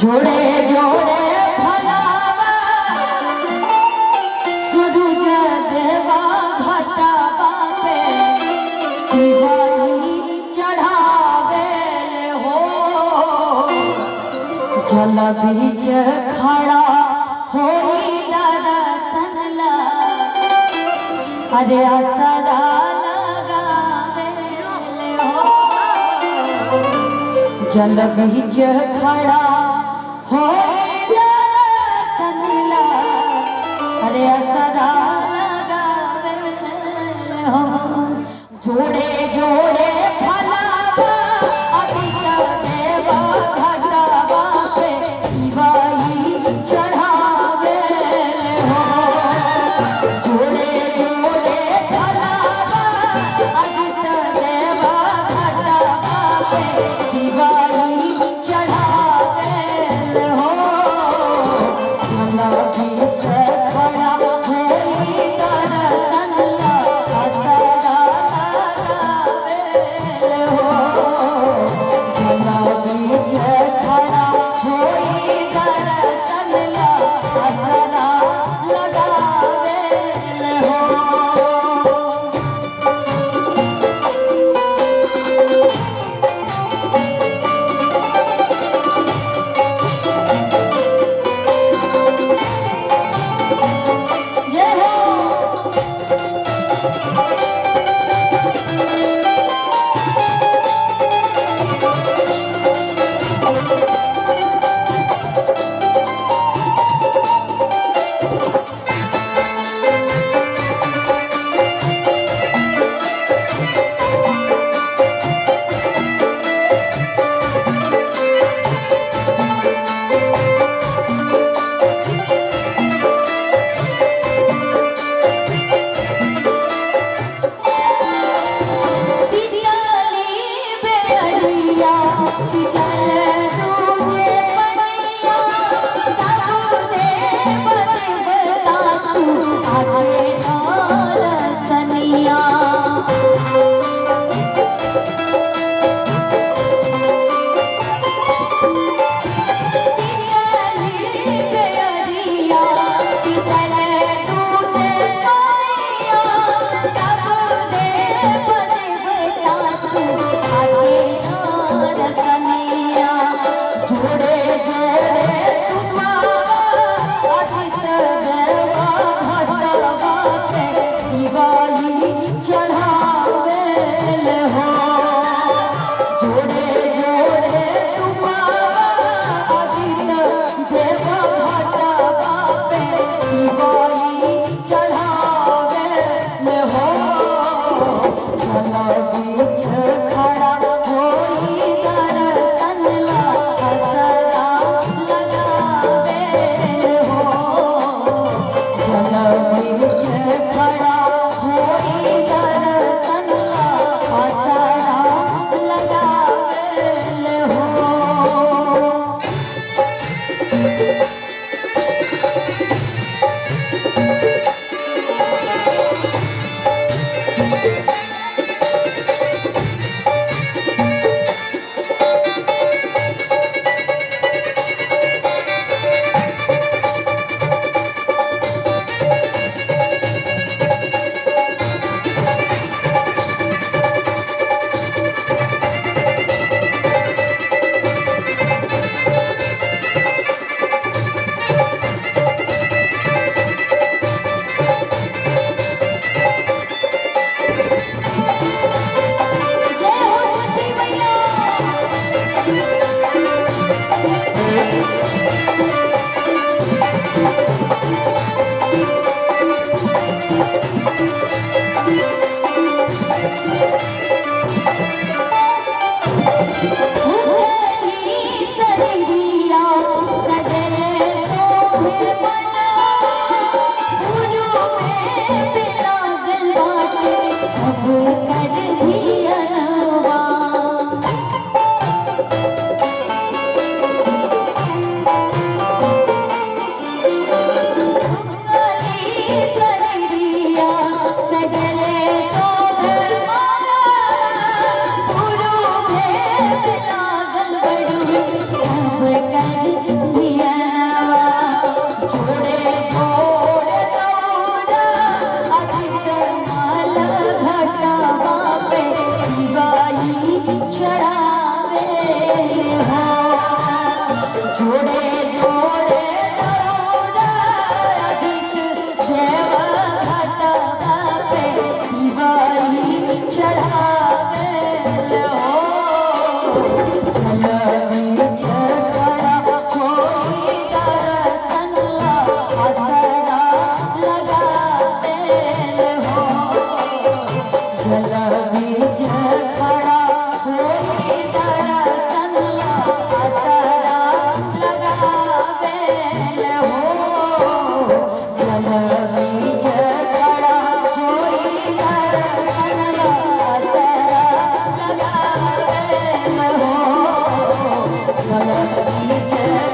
जोड़े जोड़े फलावा सूरज देवा घटावा पे दिवाली चढ़ावे हो। जल बीच खड़ा होई दर्शन ला अरे असरा लगावे हो। जल बीच खड़ा होई दर्शन ला अरे असरा लगावे हो। जोड़े जोड़े फलावा अदिता देवा घटावा पे दिवाली चढ़ावे हो। जोड़े जोड़े फलावा अदिता देवा घटावा पे दिवाली चढ़ावे हो। जल बीच खड़ा होई दर्शन ला असरा लगावे हो। जल बीच खड़ा होई दर्शन ला असरा लगावे हो। जय हो। सीताली बेअरिया सीतल तुझे पनिया तब दे बदबता तू आगे दर्शनिया। सीताली बेअरिया सीतल तुझे पनिया तब दे बदबता तू आगे दर्शनिया। जोड़े जोड़े सुमावा अदिता देवा घटावा पे दिवाली चढ़ावे हो। जोड़े जोड़े सुमावा अदिता देवा घटावा पे दिवाली चढ़ावे हो। जल बीच खड़ा होई दर्शन ला असरा लगावे हो। जल बीच खड़ा होई दर्शन ला असरा लगावे हो। जल बीच